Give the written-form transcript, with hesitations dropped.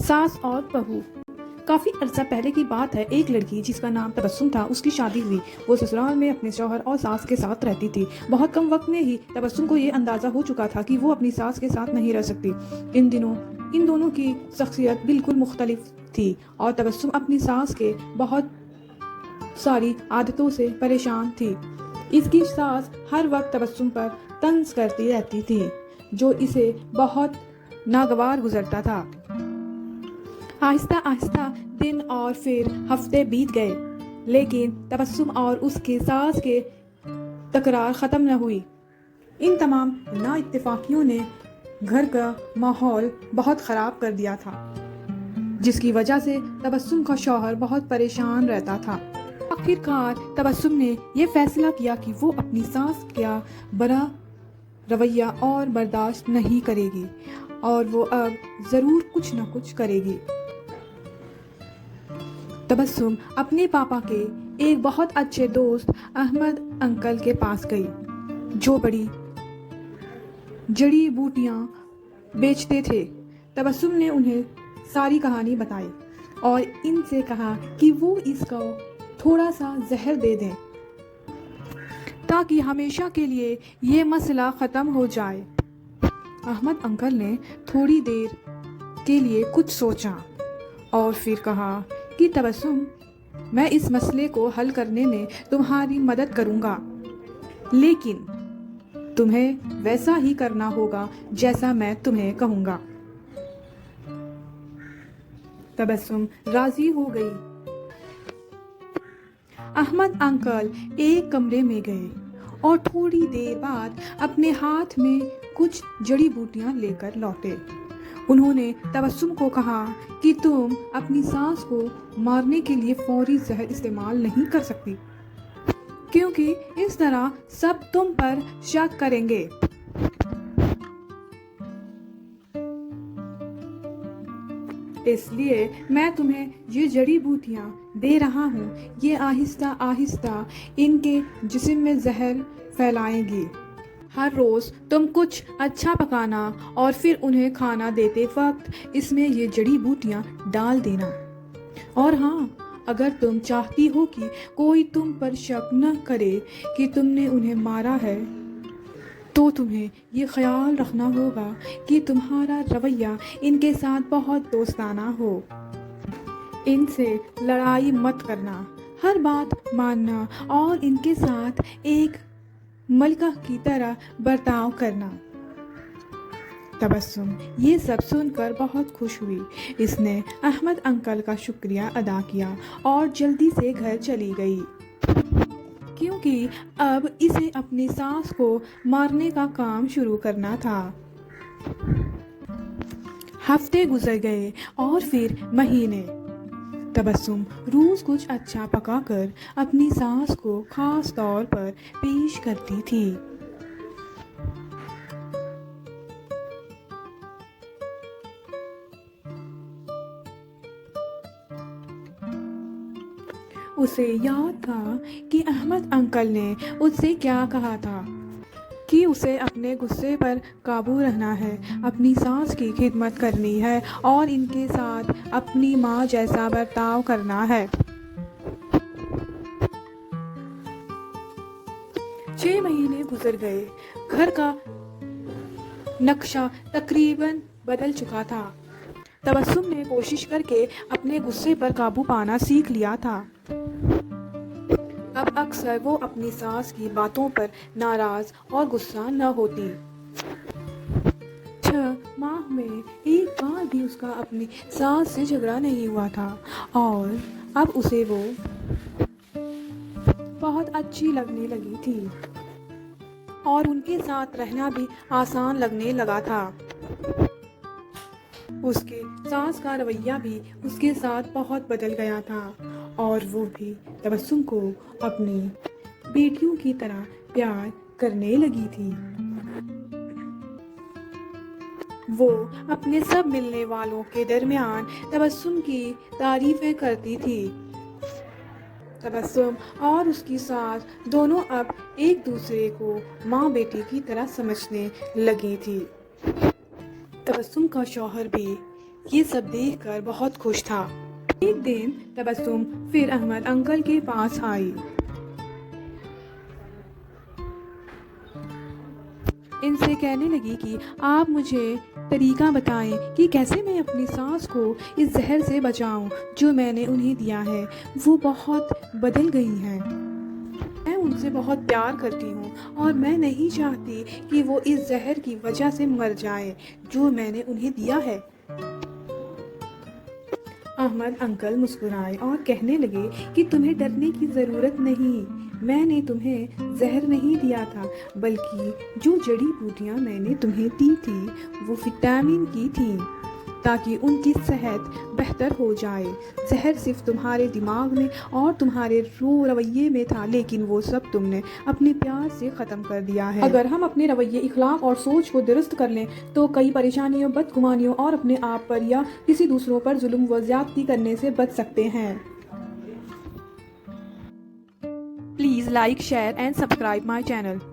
ساس اور بہو۔ کافی عرصہ پہلے کی بات ہے، ایک لڑکی جس کا نام تبسم تھا، اس کی شادی ہوئی۔ وہ سسرال میں اپنے شوہر اور ساس کے ساتھ رہتی تھی۔ بہت کم وقت میں ہی تبسم کو یہ اندازہ ہو چکا تھا کہ وہ اپنی ساس کے ساتھ نہیں رہ سکتی۔ ان دنوں ان دونوں کی شخصیت بالکل مختلف تھی اور تبسم اپنی ساس کے بہت ساری عادتوں سے پریشان تھی۔ اس کی ساس ہر وقت تبسم پر طنز کرتی رہتی تھی، جو اسے بہت ناگوار گزرتا تھا۔ آہستہ آہستہ دن اور پھر ہفتے بیت گئے، لیکن تبسم اور اس کے ساس کے تکرار ختم نہ ہوئی۔ ان تمام نااتفاقیوں نے گھر کا ماحول بہت خراب کر دیا تھا، جس کی وجہ سے تبسم کا شوہر بہت پریشان رہتا تھا۔ آخر کار تبسم نے یہ فیصلہ کیا کہ وہ اپنی ساس کا برا رویہ اور برداشت نہیں کرے گی اور وہ اب ضرور کچھ نہ کچھ کرے گی۔ تبسم اپنے پاپا کے ایک بہت اچھے دوست احمد انکل کے پاس گئی، جو بڑی جڑی بوٹیاں بیچتے تھے۔ تبسم نے انہیں ساری کہانی بتائی اور ان سے کہا کہ وہ اس کو تھوڑا سا زہر دے دیں تاکہ ہمیشہ کے لیے یہ مسئلہ ختم ہو جائے۔ احمد انکل نے تھوڑی دیر کے لیے کچھ سوچا اور پھر کہا کہ تبسم، میں اس مسئلے کو حل کرنے میں تمہاری مدد کروں گا، لیکن تمہیں ویسا ہی کرنا ہوگا جیسا میں تمہیں کہوں گا۔ تبسم راضی ہو گئی۔ احمد انکل ایک کمرے میں گئے اور تھوڑی دیر بعد اپنے ہاتھ میں کچھ جڑی بوٹیاں لے کر لوٹے۔ انہوں نے تبسم کو کہا کہ تم اپنی ساس کو مارنے کے لیے فوری زہر استعمال نہیں کر سکتی، کیونکہ اس طرح سب تم پر شک کریں گے۔ اس لیے میں تمہیں یہ جڑی بوٹیاں دے رہا ہوں، یہ آہستہ آہستہ ان کے جسم میں زہر پھیلائیں گی۔ ہر روز تم کچھ اچھا پکانا اور پھر انہیں کھانا دیتے وقت اس میں یہ جڑی بوٹیاں ڈال دینا۔ اور ہاں، اگر تم چاہتی ہو کہ کوئی تم پر شک نہ کرے کہ تم نے انہیں مارا ہے، تو تمہیں یہ خیال رکھنا ہوگا کہ تمہارا رویہ ان کے ساتھ بہت دوستانہ ہو۔ ان سے لڑائی مت کرنا، ہر بات ماننا اور ان کے ساتھ ایک ملکہ کی طرح برتاؤ کرنا۔ تبسم یہ سب سن کر بہت خوش ہوئی۔ اس نے احمد انکل کا شکریہ ادا کیا اور جلدی سے گھر چلی گئی، کیونکہ اب اسے اپنی ساس کو مارنے کا کام شروع کرنا تھا۔ ہفتے گزر گئے اور پھر مہینے۔ تبسم روز کچھ اچھا پکا کر اپنی ساس کو خاص طور پر پیش کرتی تھی۔ اسے یاد تھا کہ احمد انکل نے اس سے کیا کہا تھا کہ اسے اپنے غصے پر قابو رہنا ہے، اپنی ساس کی خدمت کرنی ہے اور ان کے ساتھ اپنی ماں جیسا برتاؤ کرنا ہے۔ 6 مہینے گزر گئے۔ گھر کا نقشہ تقریباً بدل چکا تھا۔ تبسم نے کوشش کر کے اپنے غصے پر قابو پانا سیکھ لیا تھا۔ اب اکثر وہ اپنی ساس کی باتوں پر ناراض اور غصہ نہ ہوتی۔ 6 ماہ میں ایک بار بھی اس کا اپنی ساس سے جھگڑا نہیں ہوا تھا اور اب اسے وہ بہت اچھی لگنے لگی تھی اور ان کے ساتھ رہنا بھی آسان لگنے لگا تھا۔ اس کے ساس کا رویہ بھی اس کے ساتھ بہت بدل گیا تھا اور وہ بھی تبسم کو اپنی بیٹیوں کی طرح پیار کرنے لگی تھی۔ وہ اپنے سب ملنے والوں کے درمیان تبسم کی تعریفیں کرتی تھی۔ تبسم اور اس کی ساس دونوں اب ایک دوسرے کو ماں بیٹی کی طرح سمجھنے لگی تھی۔ تبسم کا شوہر بھی یہ سب دیکھ کر بہت خوش تھا۔ ایک دن تبسم پھر احمد انکل کے پاس آئی۔ ان سے کہنے لگی کہ آپ مجھے طریقہ بتائیں کہ کیسے میں اپنی ساس کو اس زہر سے بچاؤں جو میں نے انہیں دیا ہے۔ وہ بہت بدل گئی ہیں۔ میں ان سے بہت پیار کرتی ہوں اور میں نہیں چاہتی کہ وہ اس زہر کی وجہ سے مر جائے جو میں نے انہیں دیا ہے۔ احمد انکل مسکرائے اور کہنے لگے کہ تمہیں ڈرنے کی ضرورت نہیں، میں نے تمہیں زہر نہیں دیا تھا بلکہ جو جڑی بوٹیاں میں نے تمہیں دی تھی وہ وٹامن کی تھیں تاکہ ان کی صحت بہتر ہو جائے۔ زہر صرف تمہارے دماغ میں اور تمہارے رویے میں تھا، لیکن وہ سب تم نے اپنے پیار سے ختم کر دیا ہے۔ اگر ہم اپنے رویے، اخلاق اور سوچ کو درست کر لیں تو کئی پریشانیوں، بدگمانیوں اور اپنے آپ پر یا کسی دوسروں پر ظلم و زیادتی کرنے سے بچ سکتے ہیں۔ Please like, share and subscribe my channel.